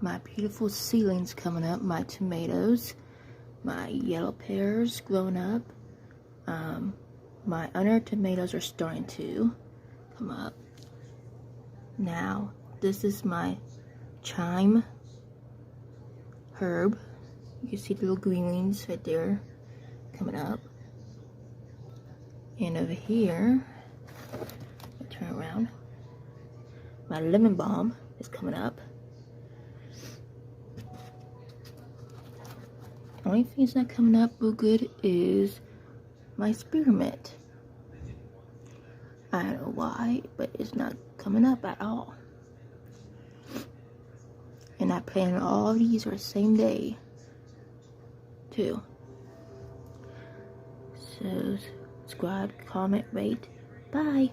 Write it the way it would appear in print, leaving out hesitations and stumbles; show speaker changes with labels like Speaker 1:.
Speaker 1: my beautiful seedlings coming up, my tomatoes, my yellow pears growing up. My under tomatoes are starting to come up. Now, this is my thyme herb. You can see the little greenlings right there coming up. And over here, I'll turn around, my lemon balm is coming up. The only thing that's not coming up real good is my spearmint. I don't know why, but it's not coming up at all. And I planted all these are the same day, too. So, subscribe, comment, rate. Bye.